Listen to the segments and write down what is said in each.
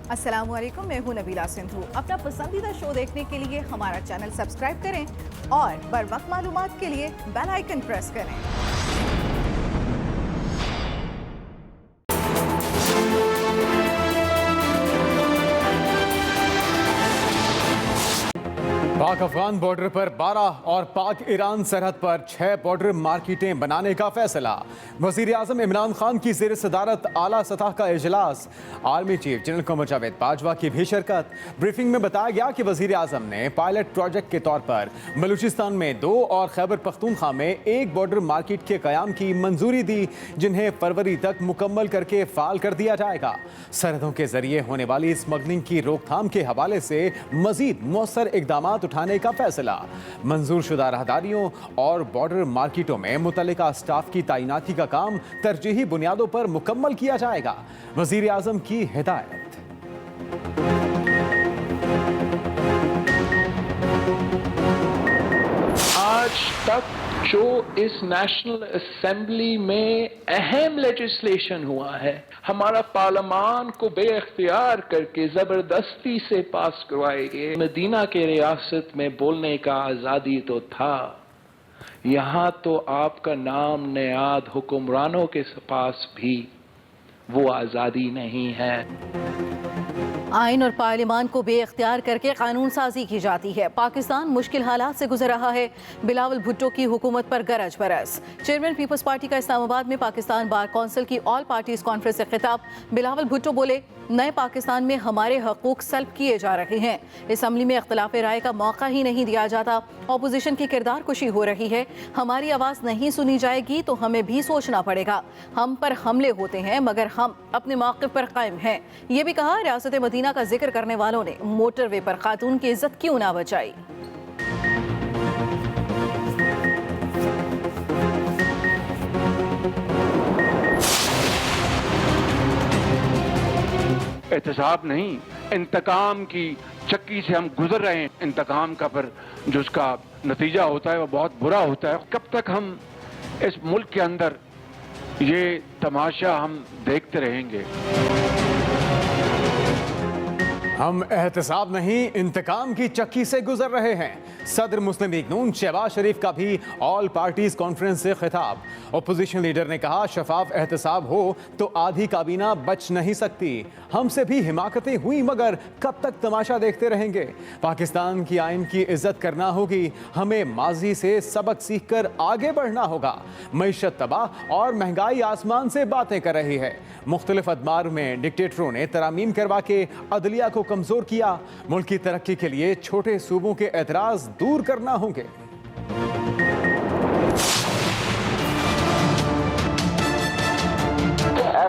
अस्सलामुअलैकुम, मैं हूं नबीला सिंधु। अपना पसंदीदा शो देखने के लिए हमारा चैनल सब्सक्राइब करें और बर वक्त मालूमात के लिए बेल आइकन प्रेस करें। पाक अफगान बॉर्डर पर 12 और पाक ईरान सरहद पर 6 बॉर्डर मार्केटें बनाने का फैसला। वजीर आजम इमरान खान की ज़ेर सदारत आला सतह का इजलास, army chief general Qamar Javed Bajwa की भी शिरकत। ब्रीफिंग में बताया गया कि वजीर आजम ने पायलट प्रोजेक्ट के तौर पर बलूचिस्तान में 2 और खैबर पख्तूनख्वा में 1 बॉर्डर मार्केट के क़याम की मंजूरी दी, जिन्हें फरवरी तक मुकम्मल करके फाल कर दिया जाएगा। सरहदों के जरिए होने वाली स्मगलिंग की रोकथाम के हवाले से मजीद मौसर इकदाम उठाने का फैसला। मंजूर शुदा राहदारियों और बॉर्डर मार्केटों में मुतल्लिका स्टाफ की तैनाती का काम तरजीही बुनियादों पर मुकम्मल किया जाएगा। वजीर आजम की हिदायत। आज तक जो इस नेशनल असेंबली में अहम लेजिस्लेशन हुआ है, हमारा पार्लियामान को बेअख्तियार करके जबरदस्ती से पास करवाए गए। मदीना के रियासत में बोलने का आजादी तो था, यहां तो आपका नाम नेयाद हुक्मरानों के पास भी वो आजादी नहीं है। आइन और पार्लियामान को बेअख्तियार करके कानून साजी की जाती है। पाकिस्तान मुश्किल हालात से गुजर रहा है। बिलावल भुट्टो की हुकूमत पर गरज बरस। चेयरमैन पीपल्स पार्टी का इस्लामाबाद में पाकिस्तान बार कौंसिल की ऑल पार्टीज कॉन्फ्रेंस से खिताब। बिलावल भुट्टो बोले, नए पाकिस्तान में हमारे हकूक सल्ब किए जा रहे हैं। असम्बली में इख्तलाफ राय का मौका ही नहीं दिया जाता। ऑपोजिशन की किरदार कुशी हो रही है। हमारी आवाज़ नहीं सुनी जाएगी तो हमें भी सोचना पड़ेगा। हम पर हमले होते हैं मगर हम अपने मौक़िफ़ पर कायम हैं। ये भी कहा, रियासत मदीना का जिक्र करने वालों ने मोटरवे पर खातून की इज्जत क्यों ना बचाई। एहतसाब नहीं, इंतकाम की चक्की से हम गुजर रहे हैं। इंतकाम का पर जो उसका नतीजा होता है वो बहुत बुरा होता है। कब तक हम इस मुल्क के अंदर ये तमाशा हम देखते रहेंगे? हम एहतसाब नहीं, इंतकाम की चक्की से गुजर रहे हैं। सदर मुस्लिम लीग नून शहबाज शरीफ का भी ऑल पार्टीज कॉन्फ्रेंस से खिताब। अपोजिशन लीडर ने कहा, शफाफ एहतसाब हो तो आधी काबीना बच नहीं सकती। हमसे भी हिमाकतें हुई मगर कब तक तमाशा देखते रहेंगे। पाकिस्तान की आइन की इज्जत करना होगी। हमें माजी से सबक सीख कर आगे बढ़ना होगा। मईशत तबाह और महंगाई आसमान से बातें कर रही है। मुख्तलिफ अदमार में डिक्टेटरों ने तरामीम करवा के अदलिया को कमजोर किया। मुल्क की तरक्की के लिए छोटे सूबों के एतराज दूर करना होंगे।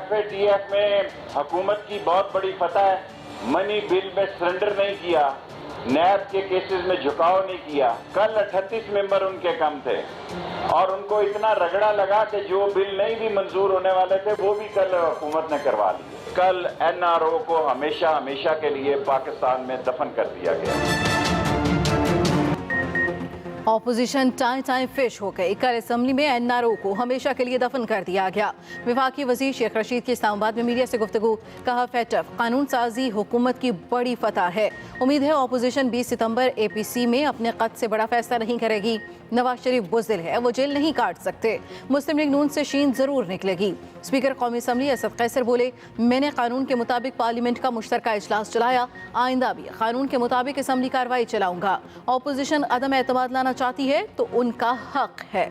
FATF में हुकूमत की बहुत बड़ी फतह है। मनी बिल में सरेंडर नहीं किया, नैब के केसेस में झुकाव नहीं किया। कल 38 मेंबर उनके कम थे और उनको इतना रगड़ा लगा कि जो बिल नहीं भी मंजूर होने वाले थे वो भी कल हुकूमत ने करवा लिए। कल NRO को हमेशा हमेशा के लिए पाकिस्तान में दफन कर दिया गया। ऑपोजिशन टाइम टाइम फिश हो गई। कल असम्बली में NRO को हमेशा के लिए दफन कर दिया गया। वफाकी वजीर शेख रशीद की इस्लामाबाद में मीडिया से गुफ्तगू। कहा, FATF कानून साजी हुकूमत की बड़ी फतह है। उम्मीद है ऑपोजिशन 20 सितंबर APC में अपने कद से बड़ा फैसला नहीं करेगी। नवाज शरीफ बुज़दिल है, वो जेल नहीं काट सकते। मुस्लिम लीग नून से शीन जरूर निकलेगी। स्पीकर कौमी असम्बली असद कैसर बोले, मैंने कानून के मुताबिक पार्लियामेंट का मुश्तरका इजलास चलाया। आइंदा भी कानून के मुताबिक असम्बली कार्रवाई चलाऊंगा। ऑपोजिशन अदम एतमाद लाना चाहती है तो उनका हक है।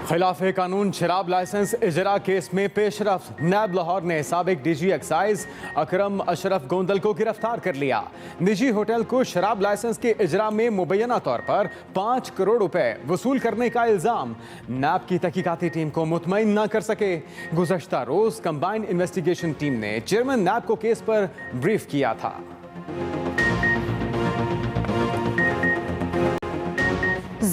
खिलाफे कानून शराब लाइसेंस इजरा केस में पेशरफ। नैब लाहौर ने साबिक DG एक्साइज अकरम अशरफ गोंदल को गिरफ्तार कर लिया। निजी होटल को शराब लाइसेंस के इजरा में मुबैना तौर पर 5 करोड़ रुपए वसूल करने का इल्जाम। नैब की तहकीकाती टीम को मुतमईन न कर सके। गुज़श्ता रोज कंबाइंड इन्वेस्टिगेशन टीम ने चेयरमैन नैब को केस पर ब्रीफ किया था।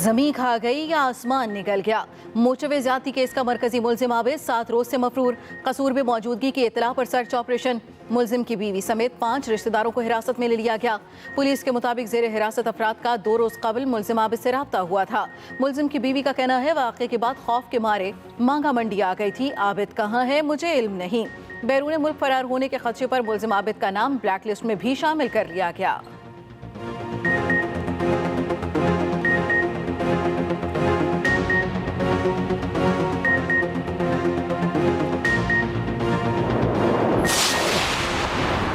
जमीन खा गई या आसमान निकल गया। मोचवे ज्यादती केस का मरकजी मुलजिम आबिद 7 रोज से मफरूर। कसूर में मौजूदगी की इतला पर सर्च ऑपरेशन। मुलजिम की बीवी समेत 5 रिश्तेदारों को हिरासत में ले लिया गया। पुलिस के मुताबिक जेर हिरासत अफराद का 2 रोज कबल मुलजिम आबिद से रब्ता हुआ था। मुलजिम की बीवी का कहना है वाक़े के बाद खौफ के मारे मांगा मंडी आ गई थी। आबिद कहाँ है मुझे इल्म नहीं। बैरून मुल्क फरार होने के खदशे पर मुलजिम आबिद का नाम ब्लैक लिस्ट में भी शामिल कर लिया गया।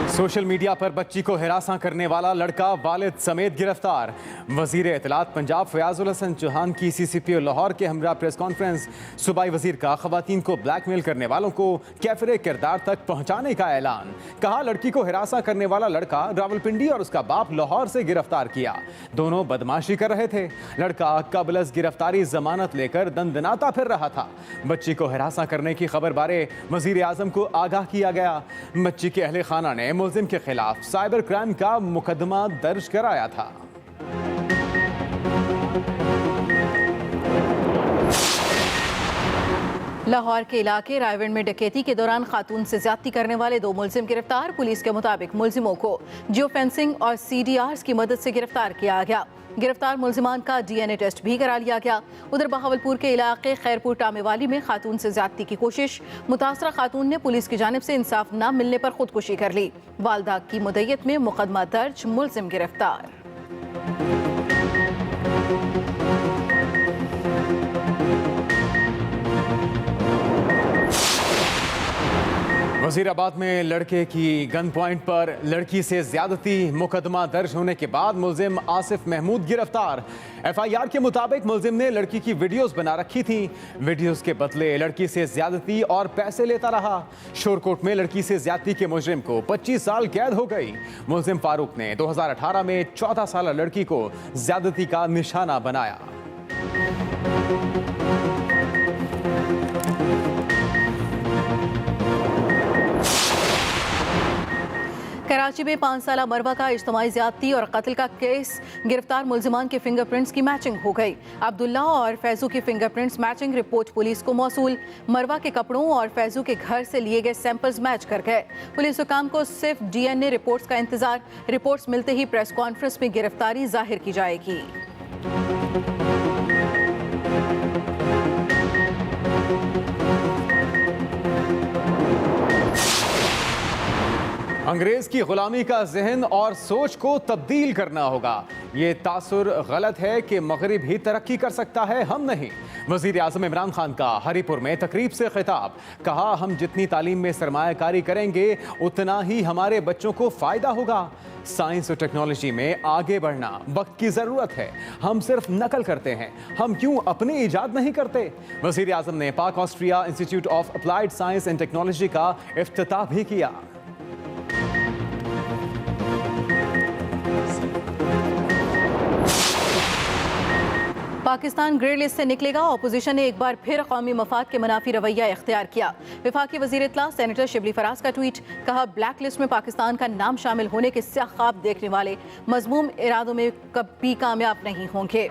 सोशल मीडिया पर बच्ची को हिरासा करने वाला लड़का वालिद समेत गिरफ्तार। वजीर इत्तलात पंजाब फयाजुल हसन चौहान की CCPO लाहौर के हमरा प्रेस कॉन्फ्रेंस। सूबाई वजीर का खवातीन को ब्लैकमेल करने वालों को कैफरे किरदार तक पहुंचाने का ऐलान। कहा लड़की को हिरासा करने वाला लड़का रावलपिंडी और उसका बाप लाहौर से गिरफ्तार किया। दोनों बदमाशी कर रहे थे। लड़का कबलस गिरफ्तारी जमानत लेकर दंदनाता फिर रहा था। बच्ची को हिरासा करने की खबर बारे वजीर आजम को आगाह किया गया। बच्ची के अहले खाना ने मुलजिम के खिलाफ साइबर क्राइम का मुकदमा दर्ज कराया था। लाहौर के इलाके रायविंड में डकैती के दौरान खातून से ज्यादती करने वाले 2 मुलजिम गिरफ्तार। पुलिस के मुताबिक मुलजिमों को जियो फेंसिंग और CDRs की मदद से गिरफ्तार किया गया। गिरफ्तार मुलजिमान का DNA टेस्ट भी करा लिया गया। उधर बहावलपुर के इलाके खैरपुर टामेवाली में खातून से ज्यादती की कोशिश। मुतासरा खातून ने पुलिस की जानिब से इंसाफ न मिलने पर खुदकुशी कर ली। वालदा की मुद्दत में मुकदमा दर्ज, मुलजिम गिरफ्तार। वजीराबाद में लड़के की गन पॉइंट पर लड़की से ज्यादती, मुकदमा दर्ज होने के बाद मुलजिम आसिफ महमूद गिरफ्तार। FIR के मुताबिक मुलजिम ने लड़की की वीडियोस बना रखी थी। वीडियोस के बदले लड़की से ज्यादती और पैसे लेता रहा। शोरकोट में लड़की से ज्यादती के मुजरिम को 25 साल कैद हो गई। मुलजिम फारूक ने 2018 में 14 साल लड़की को ज्यादती का निशाना बनाया। कराची में 5 साल मरवा का इज्तिमाई ज्यादती और कत्ल का केस। गिरफ्तार मुलजिमान के फिंगरप्रिंट्स की मैचिंग हो गई। अब्दुल्ला और फैजू की फिंगरप्रिंट्स मैचिंग रिपोर्ट पुलिस को मौसूल। मरवा के कपड़ों और फैजू के घर से लिए गए सैंपल्स मैच कर गए। पुलिस हुकाम को सिर्फ DNA रिपोर्ट्स का इंतजार। रिपोर्ट्स मिलते ही प्रेस कॉन्फ्रेंस में गिरफ्तारी जाहिर की जाएगी। अंग्रेज की गुलामी का जहन और सोच को तब्दील करना होगा। ये तासुर गलत है कि मगरिब ही तरक्की कर सकता है, हम नहीं। वजीर आजम इमरान खान का हरीपुर में तकरीब से खिताब। कहा हम जितनी तालीम में सरमायाकारी करेंगे उतना ही हमारे बच्चों को फायदा होगा। साइंस और टेक्नोलॉजी में आगे बढ़ना वक्त की जरूरत है। हम सिर्फ नकल करते हैं, हम क्यों अपनी इजाद नहीं करते। वजीर आजम ने पाक Austria institute of applied science and technology का इफ्तिताह भी किया। पाकिस्तान ग्रे लिस्ट से निकलेगा। ऑपोजिशन ने एक बार फिर कौमी मफाद के मुनाफी रवैया इख्तियार किया। वफाकी वजीर इत्तला सेनेटर शिबली फराज का ट्वीट। कहा ब्लैक लिस्ट में पाकिस्तान का नाम शामिल होने के स्याह ख्वाब देखने वाले मजमूम इरादों में कभी कामयाब नहीं होंगे।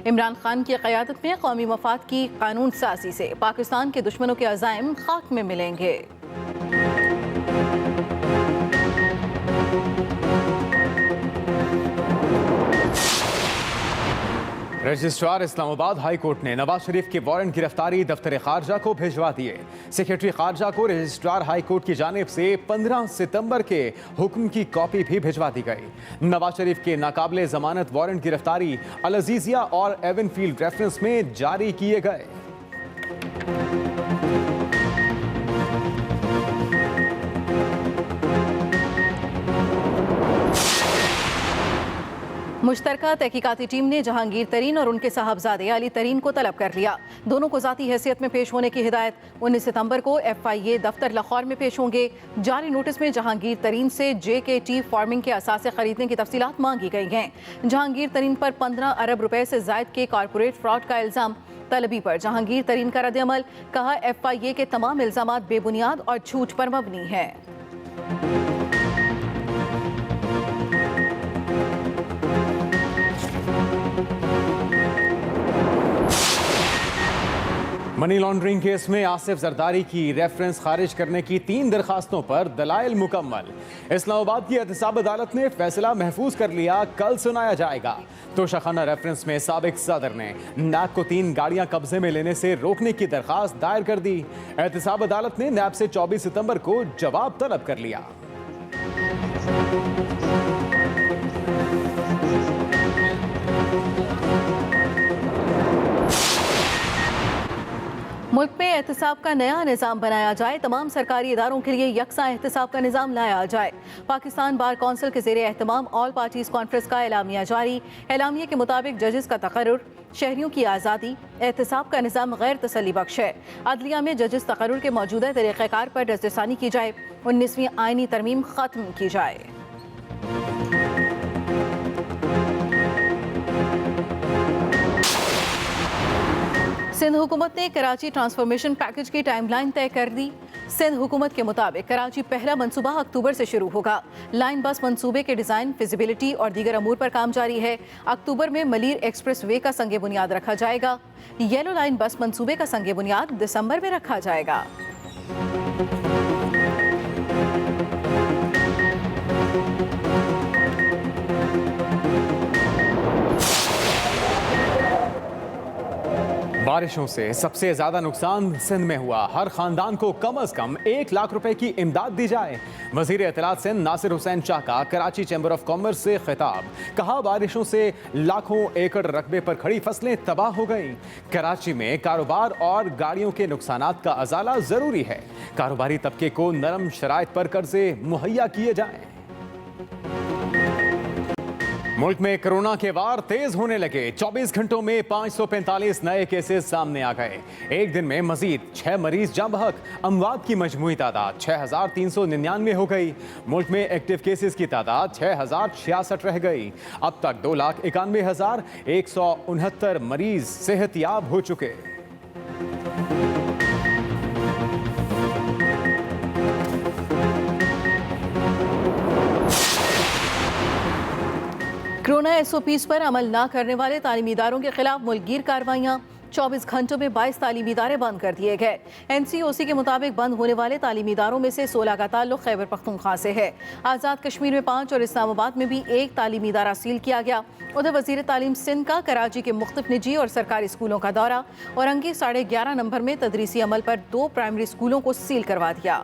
इमरान खान की क़यादत में कौमी मफाद की कानून साजी से पाकिस्तान के दुश्मनों के अज़ाइम खाक में मिलेंगे। रजिस्ट्रार इस्लामाबाद हाई कोर्ट ने नवाज शरीफ के वारंट गिरफ्तारी दफ्तर खारजा को भिजवा दिए। सेक्रेटरी खारजा को रजिस्ट्रार हाई कोर्ट की जानिब से 15 सितंबर के हुक्म की कॉपी भी भिजवा दी गई। नवाज शरीफ के नाकाबिले जमानत वारंट गिरफ्तारी अल अजीजिया और एवनफील्ड रेफरेंस में जारी किए गए। मुश्तरका तहकीकाती टीम ने जहांगीर तरीन और उनके साहबजादे अली तरीन को तलब कर लिया। दोनों को ज़ाती हैसियत में पेश होने की हिदायत। 19 सितंबर को FIA दफ्तर लाहौर में पेश होंगे। जारी नोटिस में जहांगीर तरीन से JKT फार्मिंग के असासे खरीदने की तफसीलात मांगी गई हैं। जहांगीर तरीन पर 15 अरब रुपए से जायद के कॉरपोरेट फ्रॉड का इल्ज़ाम। तलबी पर जहांगीर तरीन का रद्द-ए-अमल। कहा FIA के तमाम इल्ज़ामात बेबुनियाद और झूठ पर मबनी है। मनी लॉन्ड्रिंग केस में आसिफ जरदारी की रेफरेंस खारिज करने की 3 दरखास्तों पर दलाइल मुकम्मल। इस्लामाबाद की एहतसाब अदालत ने फैसला महफूज कर लिया, कल सुनाया जाएगा। तोशाखाना रेफरेंस में साबिक सदर ने नैब को 3 गाड़ियां कब्जे में लेने से रोकने की दरखास्त दायर कर दी। एहतसाब अदालत ने नैब से 24 सितंबर को जवाब तलब कर लिया। मुल्क में एहतसाब का नया निज़ाम बनाया जाए, तमाम सरकारी इदारों के लिए यकसा एहतसाब का निज़ाम लाया जाए। पाकिस्तान बार कौंसिल के ज़ेरे एहतमाम ऑल पार्टीज़ कॉन्फ्रेंस का एलामिया जारी। एलामिया के मुताबिक जजेस का तकर्रुर, शहरियों की आज़ादी, एहतसाब का निज़ाम गैर तसल्ली बख्श है। अदलिया में जजेस तकर्रुर के मौजूदा तरीक़ाकार पर नज़रसानी की जाए। 19वीं आइनी तरमीम ख़त्म की जाए। सिंध हुकूमत ने कराची ट्रांसफॉर्मेशन पैकेज की टाइमलाइन तय कर दी। सिंध हुकूमत के मुताबिक कराची पहला मंसूबा अक्टूबर से शुरू होगा। लाइन बस मंसूबे के डिज़ाइन, फिजिबिलिटी और दीगर अमूर पर काम जारी है। अक्टूबर में मलीर एक्सप्रेस वे का संगे बुनियाद रखा जाएगा। येलो लाइन बस मंसूबे का संगे बुनियाद दिसंबर में रखा जाएगा। बारिशों से सबसे ज्यादा नुकसान सिंध में हुआ। हर खानदान को कम से कम 1 लाख रुपए की इमदाद दी जाए। वजीर इत्तलात सिंध नासिर हुसैन शाह का कराची चैम्बर ऑफ कॉमर्स से खिताब। कहा, बारिशों से लाखों एकड़ रकबे पर खड़ी फसलें तबाह हो गई। कराची में कारोबार और गाड़ियों के नुकसानात का अजाला जरूरी है। कारोबारी तबके को नरम शराइत पर कर्जे मुहैया किए जाएं। मुल्क में कोरोना के वार तेज होने लगे। 24 घंटों में 545 नए केसेस सामने आ गए। एक दिन में मजीद 6 मरीज जाँ बहक। अमवात की मजमूई तादाद 6399 हो गई। मुल्क में एक्टिव केसेस की तादाद 6066 रह गई। अब तक 2,91,169 मरीज सेहतयाब हो चुके। कोरोना SOPs पर अमल न करने वाले तालीमी इदारों के खिलाफ मुल्कगीर कार्रवाइयाँ। 24 घंटों में 22 तालीमी इदारे बंद कर दिए गए। NCOC के मुताबिक बंद होने वाले तालीमी इदारों में से 16 का ताल्लुक खैबर पख्तूनख्वा से है। आज़ाद कश्मीर में 5 और इस्लामाबाद में भी 1 तालीमी इदारा सील किया गया। उधर वजीर तालीम सिंध का कराची के मुख्तलिफ निजी और सरकारी स्कूलों का दौरा। औरंगी 11.5 नंबर में तदरीसी अमल पर 2 प्राइमरी स्कूलों को सील करवा दिया।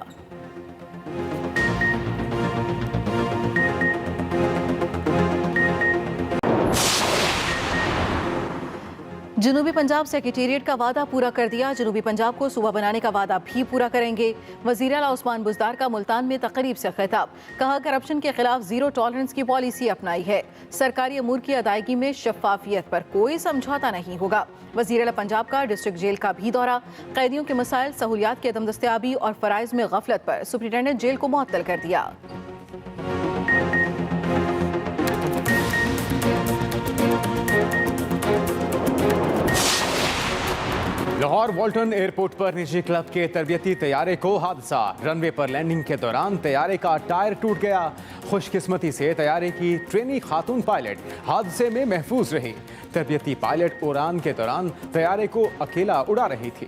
जनूबी पंजाब सेक्रेटेरिएट का वादा पूरा कर दिया। जनूबी पंजाब को सूबा बनाने का वादा भी पूरा करेंगे। वज़ीर आला उस्मान बुज़दार का मुल्तान में तकरीब से खिताब। कहा, करप्शन के खिलाफ जीरो टॉलरेंस की पॉलिसी अपनाई है। सरकारी अमूर की अदायगी में शफाफियत पर कोई समझौता नहीं होगा। वज़ीर आला पंजाब का डिस्ट्रिक्ट जेल का भी दौरा। कैदियों के मसाइल, सहूलियात की अदम दस्तयाबी और फ़राइज़ में गफलत पर सुप्रिटेंडेंट जेल को मुअत्तल कर दिया। लाहौर वॉल्टन एयरपोर्ट पर निजी क्लब के तरबियती तैयारे को हादसा। रनवे पर लैंडिंग के दौरान तैयारे का टायर टूट गया। खुशकिस्मती से तैयारे की ट्रेनी खातून पायलट हादसे में महफूज रही। तरबियती पायलट उड़ान के दौरान तैयारे को अकेला उड़ा रही थी।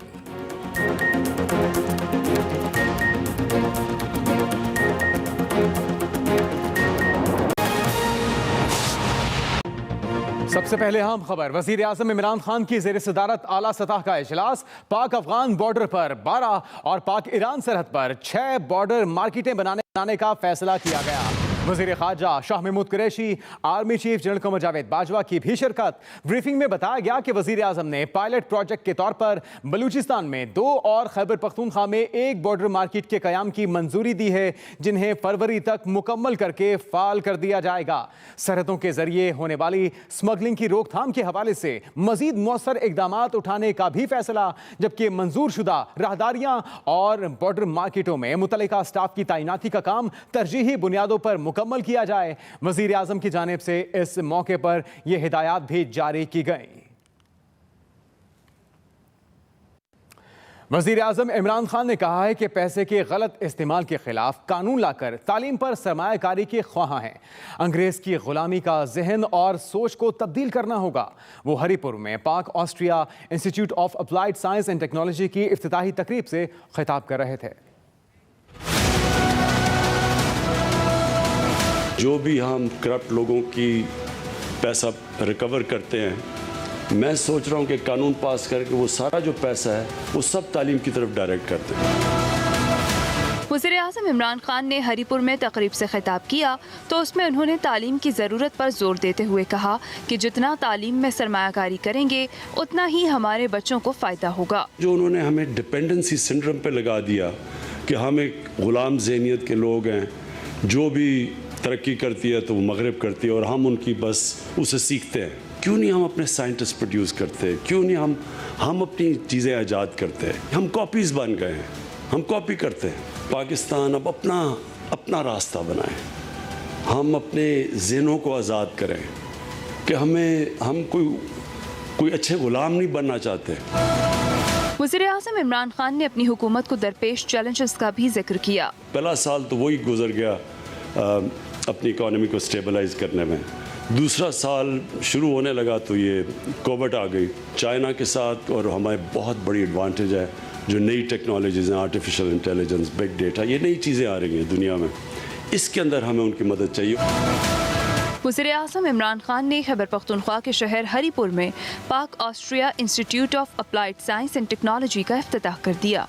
सबसे पहले अहम खबर। वजीर आजम इमरान खान की ज़ेर सदारत आला सतह का इजलास। पाक अफगान बॉर्डर पर 12 और पाक ईरान सरहद पर 6 बॉर्डर मार्केटें बनाने का फैसला किया गया। वजीर खारजा Shah Mahmood Qureshi, army chief general Qamar Javed Bajwa की भी शिरकत। ब्रीफिंग में बताया गया कि वजीर आजम ने पायलट प्रोजेक्ट के तौर पर बलूचिस्तान में 2 और खैबर पख्तूनख्वा में 1 बॉर्डर मार्केट के कयाम की मंजूरी दी है, जिन्हें फरवरी तक मुकम्मल करके फाल कर दिया जाएगा। सरहदों के जरिए होने वाली स्मगलिंग की रोकथाम के हवाले से मजीद मौसर इकदामात उठाने का भी फैसला, जबकि मंजूर शुदा राहदारियां और बॉर्डर मार्केटों में मुतल्लिका स्टाफ की तैनाती का काम तरजीही बुनियादों पर मुकम्मल किया जाए। वजीर आजम की जानिब से इस मौके पर यह हिदायत भी जारी की गई। वजीर आजम इमरान खान ने कहा है कि पैसे के गलत इस्तेमाल के खिलाफ कानून लाकर तालीम पर सरमायाकारी के ख्वाह हैं। अंग्रेज की गुलामी का जहन और सोच को तब्दील करना होगा। वो हरिपुर में पाक Austria institute of applied science and technology की इफ्तिताही तकरीब से खिताब कर रहे थे। जो भी हम करप्ट लोगों की पैसा रिकवर करते हैं, मैं सोच रहा हूं कि कानून पास करके वो सारा जो पैसा है वो सब तालीम की तरफ डायरेक्ट करते हैं। वज़ीर-ए-आज़म इमरान खान ने हरिपुर में तकरीब से खिताब किया तो उसमें उन्होंने तालीम की ज़रूरत पर जोर देते हुए कहा कि जितना तालीम में सरमायाकारी करेंगे उतना ही हमारे बच्चों को फ़ायदा होगा। जो उन्होंने हमें डिपेंडेंसी सिंड्रोम पे लगा दिया कि हम एक गुलाम ज़हनियत के लोग हैं, जो भी तरक्की करती है तो वो मगरिब करती है और हम उनकी बस उसे सीखते हैं। क्यों नहीं हम अपने साइंटिस्ट प्रोड्यूस करते? क्यों नहीं हम अपनी चीज़ें ईजाद करते हैं? हम कॉपीज़ बन गए हैं, हम कॉपी करते हैं। पाकिस्तान अब अपना रास्ता बनाए, हम अपने ज़हनों को आज़ाद करें कि हम कोई अच्छे गुलाम नहीं बनना चाहते। वज़ीर-ए-आज़म इमरान खान ने अपनी हुकूमत को दरपेश चैलेंजेस का भी जिक्र किया। पहला साल तो वही गुजर गया अपनी इकोनॉमी को स्टेबलाइज करने में। दूसरा साल शुरू होने लगा तो ये कोविड आ गई चाइना के साथ, और हमारे बहुत बड़ी एडवांटेज है जो नई टेक्नोलॉजीज़ हैं, आर्टिफिशियल इंटेलिजेंस, बिग डेटा, ये नई चीज़ें आ रही हैं दुनिया में, इसके अंदर हमें उनकी मदद चाहिए। वज़ीर-ए-आज़म इमरान खान ने खैबर पख्तूनख्वा के शहर हरिपुर में पाक Austria institute of applied science and technology का इफ्तिताह कर दिया।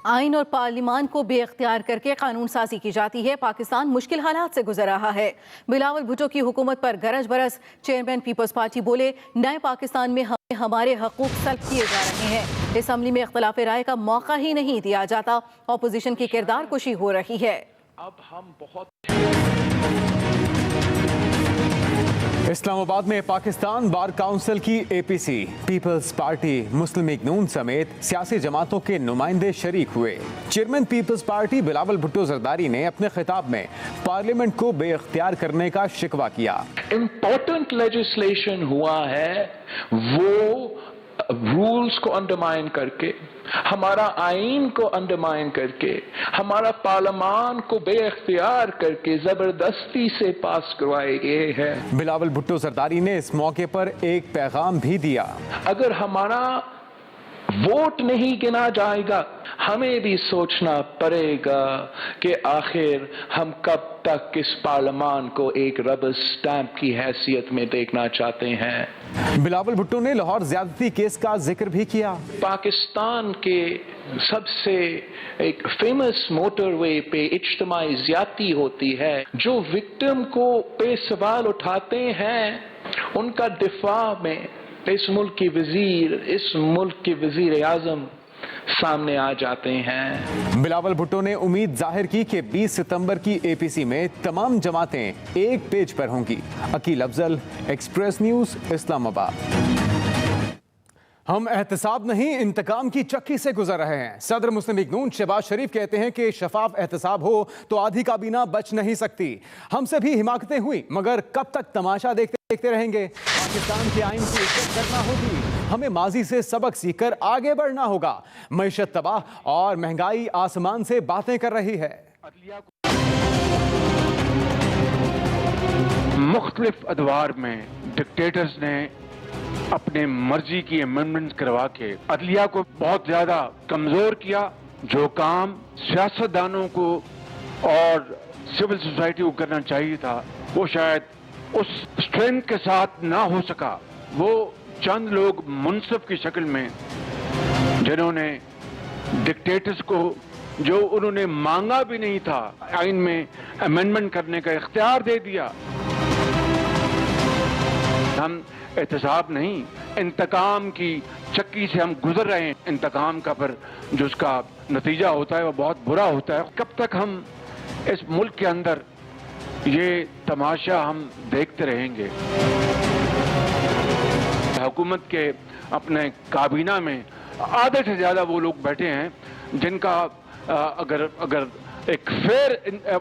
आइन और पार्लिमान को बेअख्तियार करके कानून साजी की जाती है। पाकिस्तान मुश्किल हालात से गुजर रहा है। बिलावल भुट्टो की हुकूमत पर गरज बरस। चेयरमैन पीपल्स पार्टी बोले, नए पाकिस्तान में हमारे हकूक सल्ब किए जा रहे हैं। असम्बली में इख्तिलाफ राय का मौका ही नहीं दिया जाता। ऑपोजिशन की किरदार कुशी हो रही है। अब हम बहुत इस्लामाबाद में पाकिस्तान बार काउंसिल की APC, पीपल्स पार्टी, मुस्लिम लीग नून समेत सियासी जमातों के नुमाइंदे शरीक हुए। चेयरमैन पीपल्स पार्टी बिलावल भुट्टो जरदारी ने अपने खिताब में पार्लियामेंट को बेअख्तियार करने का शिकवा किया। इम्पोर्टेंट लेजिस्लेशन हुआ है, वो रूल्स को अंडरमाइन करके, हमारा आइन को अंडरमाइन करके, हमारा पार्लियामान को बेअख्तियार करके जबरदस्ती से पास करवाए गए हैं। बिलावल भुट्टो जरदारी ने इस मौके पर एक पैगाम भी दिया। अगर हमारा वोट नहीं गिना जाएगा, हमें भी सोचना पड़ेगा कि आखिर हम कब तक इस पार्लियामान को एक रबर स्टैंप की हैसियत में देखना चाहते हैं। बिलावल भुट्टो ने लाहौर ज्यादती केस का जिक्र भी किया। पाकिस्तान के सबसे एक फेमस मोटरवे पे इज्तिमाई ज्यादती होती है। जो विक्टिम को पे सवाल उठाते हैं, उनका दिफा में इस मुल्क के वजीर आजम सामने आ जाते हैं। बिलावल भुट्टो ने उम्मीद जाहिर की कि 20 सितंबर की APC में तमाम जमातें एक पेज पर होंगी। अकील अफजल, एक्सप्रेस न्यूज, इस्लामाबाद। हम एहतसाब नहीं, इंतकाम की चक्की से गुजर रहे हैं। सदर मुस्लिम लीग नून शहबाज शरीफ कहते हैं कि शफाफ एहतसाब हो तो आधी काबीना बच नहीं सकती। हमसे भी हिमाकतें हुई, मगर कब तक तमाशा देखते रहेंगे? पाकिस्तान के आइन की इज्जत करना होगी। हमें माजी से सबक सीखकर आगे बढ़ना होगा। मईशत तबाह और महंगाई आसमान से बातें कर रही है। मुख्तलिफ अदवार में डिक्टेटर्स ने अपने मर्जी की अमेंडमेंट करवा के अदलिया को बहुत ज्यादा कमजोर किया। जो काम सियासतदानों को और सिविल सोसाइटी को करना चाहिए था, वो शायद उस स्ट्रेंथ के साथ ना हो सका। वो चंद लोग मुनसिफ की शक्ल में, जिन्होंने डिक्टेटर्स को, जो उन्होंने मांगा भी नहीं था, आइन में अमेंडमेंट करने का इख्तियार दे दिया। हम एहतसाब नहीं, इंतकाम की चक्की से हम गुजर रहे हैं। इंतकाम का पर जो उसका नतीजा होता है वो बहुत बुरा होता है। कब तक हम इस मुल्क के अंदर ये तमाशा हम देखते रहेंगे? हुकूमत के अपने काबीना में आधे से ज्यादा वो लोग बैठे हैं जिनका अगर एक फेयर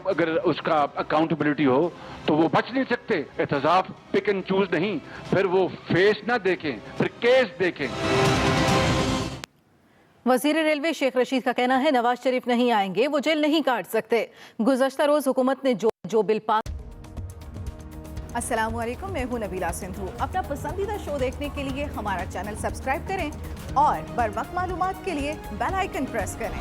अगर उसका अकाउंटेबिलिटी हो तो वो बच नहीं सकते। एहतसाब पिक एंड चूज नहीं, फिर वो फेस ना देखें, फिर केस देखें। वजीर रेलवे शेख रशीद का कहना है नवाज शरीफ नहीं आएंगे, वो जेल नहीं काट सकते। गुज़श्ता रोज हुकूमत ने जो बिल पास। अस्सलाम वालेकुम, मैं हूं नबीला सिंधु। अपना पसंदीदा शो देखने के लिए हमारा चैनल सब्सक्राइब करें और बर वक्त मालूमात के लिए बेल आइकन प्रेस करें।